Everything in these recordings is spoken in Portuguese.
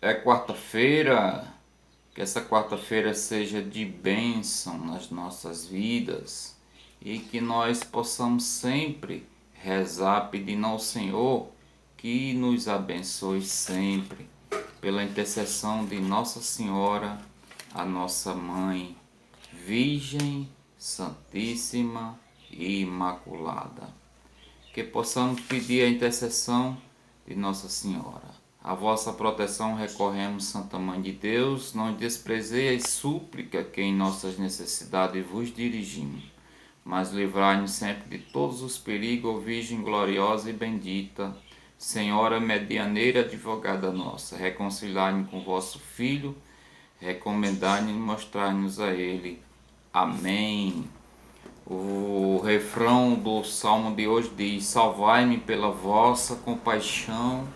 É quarta-feira, que essa quarta-feira seja de bênção nas nossas vidas e que nós possamos sempre rezar pedindo ao Senhor que nos abençoe sempre, pela intercessão de Nossa Senhora, a nossa Mãe, Virgem Santíssima e Imaculada. Que possamos pedir a intercessão de Nossa Senhora. A vossa proteção recorremos, Santa Mãe de Deus, não desprezeis súplica que em nossas necessidades vos dirigimos, mas livrai-nos sempre de todos os perigos, ó Virgem gloriosa e bendita, Senhora medianeira, advogada nossa, reconciliai-nos com vosso Filho, recomendai-nos e mostrai-nos a Ele. Amém. O refrão do salmo de hoje diz: Salvai-me pela vossa compaixão,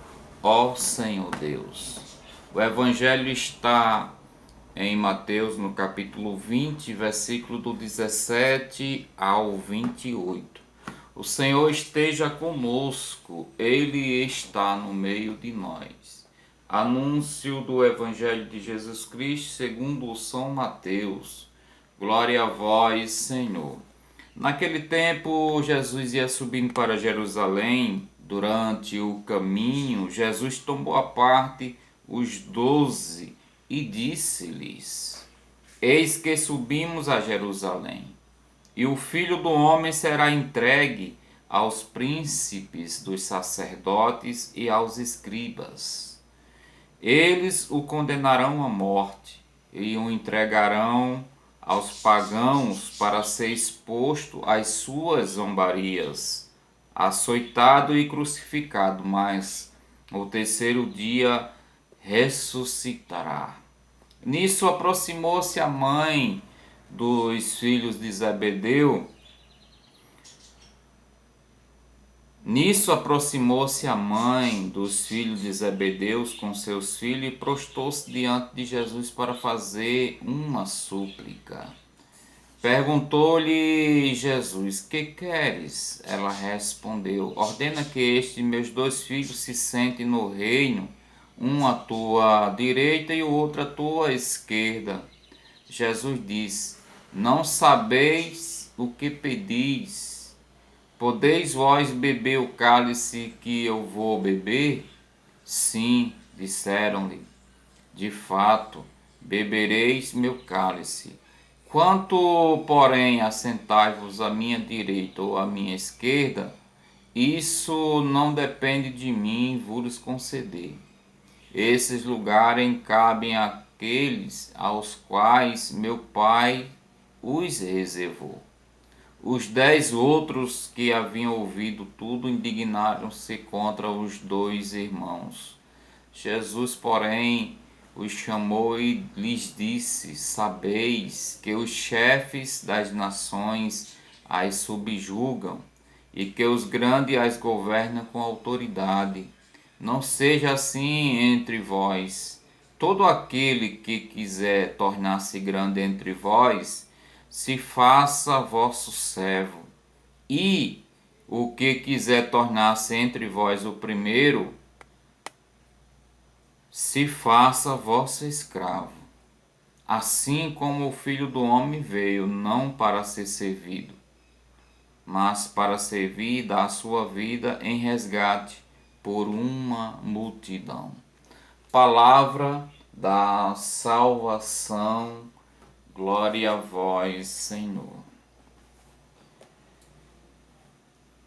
ó Senhor Deus. O evangelho está em Mateus, no capítulo 20, versículo do 17 ao 28. O Senhor esteja conosco, Ele está no meio de nós. Anúncio do evangelho de Jesus Cristo segundo o São Mateus. Glória a vós, Senhor. Naquele tempo, Jesus ia subindo para Jerusalém. Durante o caminho, Jesus tomou à parte os 12 e disse-lhes: Eis que subimos a Jerusalém, e o Filho do Homem será entregue aos príncipes dos sacerdotes e aos escribas. Eles o condenarão à morte e o entregarão aos pagãos para ser exposto às suas zombarias, açoitado e crucificado, mas no terceiro dia ressuscitará. Nisso aproximou-se a mãe dos filhos de Zebedeu. Nisso aproximou-se a mãe dos filhos de Zebedeus com seus filhos e prostou-se diante de Jesus para fazer uma súplica. Perguntou-lhe Jesus: Que queres? Ela respondeu: Ordena que estes meus 2 filhos se sentem no reino, um à tua direita e o outro à tua esquerda. Jesus disse: Não sabeis o que pedis. Podeis vós beber o cálice que eu vou beber? Sim, disseram-lhe. De fato, bebereis meu cálice. Quanto, porém, assentai-vos à minha direita ou à minha esquerda, isso não depende de mim vos conceder. Esses lugares cabem àqueles aos quais meu Pai os reservou. Os 10 outros que haviam ouvido tudo indignaram-se contra os 2 irmãos. Jesus, porém, os chamou e lhes disse: Sabeis que os chefes das nações as subjugam e que os grandes as governam com autoridade. Não seja assim entre vós. Todo aquele que quiser tornar-se grande entre vós, se faça vosso servo. E o que quiser tornar-se entre vós o primeiro, se faça vosso escravo. Assim como o Filho do Homem veio, não para ser servido, mas para servir e dar a sua vida em resgate por uma multidão. Palavra da salvação. Glória a vós, Senhor.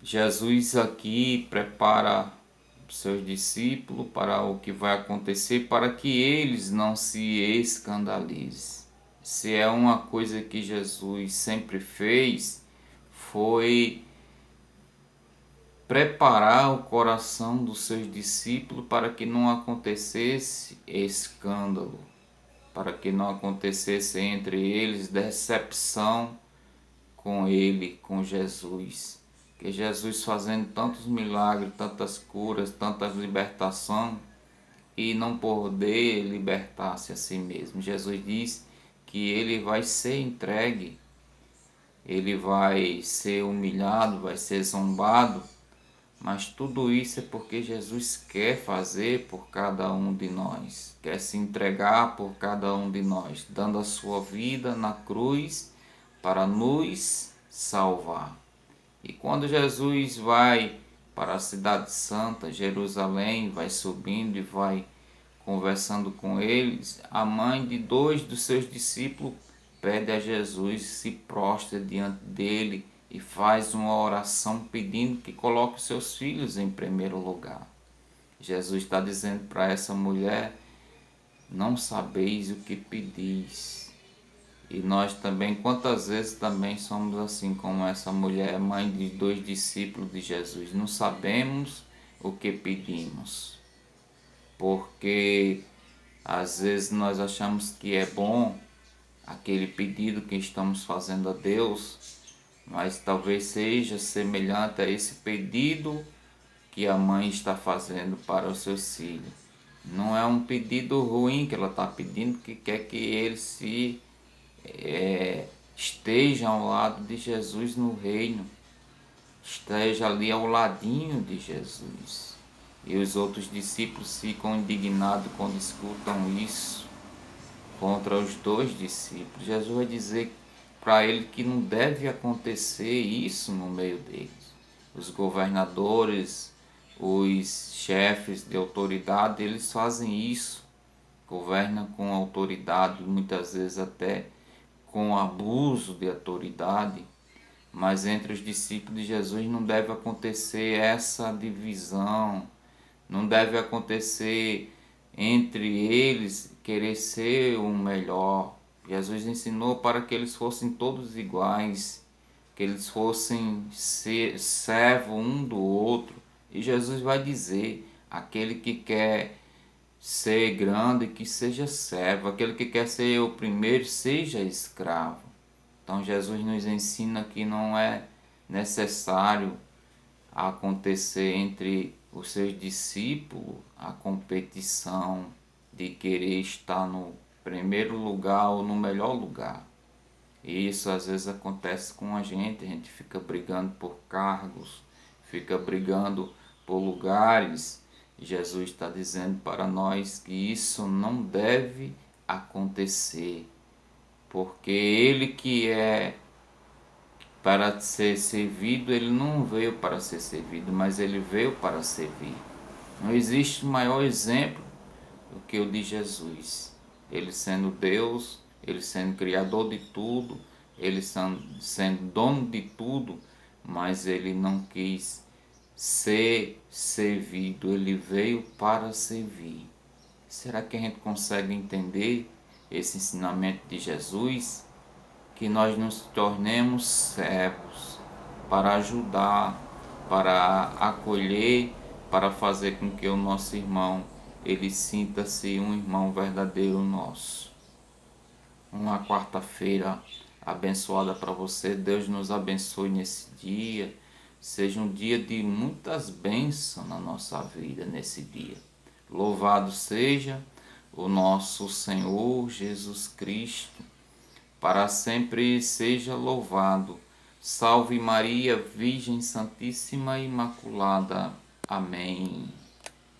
Jesus aqui prepara seus discípulos para o que vai acontecer, para que eles não se escandalizem. Se é uma coisa que Jesus sempre fez, foi preparar o coração dos seus discípulos para que não acontecesse escândalo, para que não acontecesse entre eles decepção com ele, com Jesus. Que Jesus fazendo tantos milagres, tantas curas, tantas libertações e não poder libertar-se a si mesmo. Jesus diz que ele vai ser entregue, ele vai ser humilhado, vai ser zombado, mas tudo isso é porque Jesus quer fazer por cada um de nós, quer se entregar por cada um de nós, dando a sua vida na cruz para nos salvar. E quando Jesus vai para a cidade santa, Jerusalém, vai subindo e vai conversando com eles, a mãe de dois dos seus discípulos pede a Jesus, se prostra diante dele e faz uma oração pedindo que coloque os seus filhos em primeiro lugar. Jesus está dizendo para essa mulher: não sabeis o que pedis. E nós também, quantas vezes também somos assim como essa mulher, mãe de dois discípulos de Jesus, não sabemos o que pedimos, porque às vezes nós achamos que é bom aquele pedido que estamos fazendo a Deus, mas talvez seja semelhante a esse pedido que a mãe está fazendo para os seus filhos. Não é um pedido ruim que ela está pedindo, que quer que eles estejam ao lado de Jesus no reino, esteja ali ao ladinho de Jesus. E os outros discípulos ficam indignados quando escutam isso contra os dois discípulos. Jesus vai dizer para ele que não deve acontecer isso no meio deles. Os governadores, os chefes de autoridade, eles fazem isso, governam com autoridade, muitas vezes até com abuso de autoridade, mas entre os discípulos de Jesus não deve acontecer essa divisão, não deve acontecer entre eles querer ser o melhor. Jesus ensinou para que eles fossem todos iguais, que eles fossem servo um do outro. E Jesus vai dizer: aquele que quer ser grande, que seja servo, aquele que quer ser o primeiro, seja escravo. Então Jesus nos ensina que não é necessário acontecer entre os seus discípulos a competição de querer estar no primeiro lugar ou no melhor lugar. E isso às vezes acontece com a gente fica brigando por cargos, fica brigando por lugares. Jesus está dizendo para nós que isso não deve acontecer, porque Ele que é para ser servido, Ele não veio para ser servido, mas Ele veio para servir. Não existe maior exemplo do que o de Jesus. Ele sendo Deus, Ele sendo Criador de tudo, Ele sendo dono de tudo, mas Ele não quis ser servido, Ele veio para servir. Será que a gente consegue entender esse ensinamento de Jesus? Que nós nos tornemos servos para ajudar, para acolher, para fazer com que o nosso irmão ele sinta-se um irmão verdadeiro nosso. Uma quarta-feira abençoada para você. Deus nos abençoe nesse dia. Seja um dia de muitas bênçãos na nossa vida nesse dia. Louvado seja o nosso Senhor Jesus Cristo. Para sempre seja louvado. Salve Maria, Virgem Santíssima e Imaculada. Amém.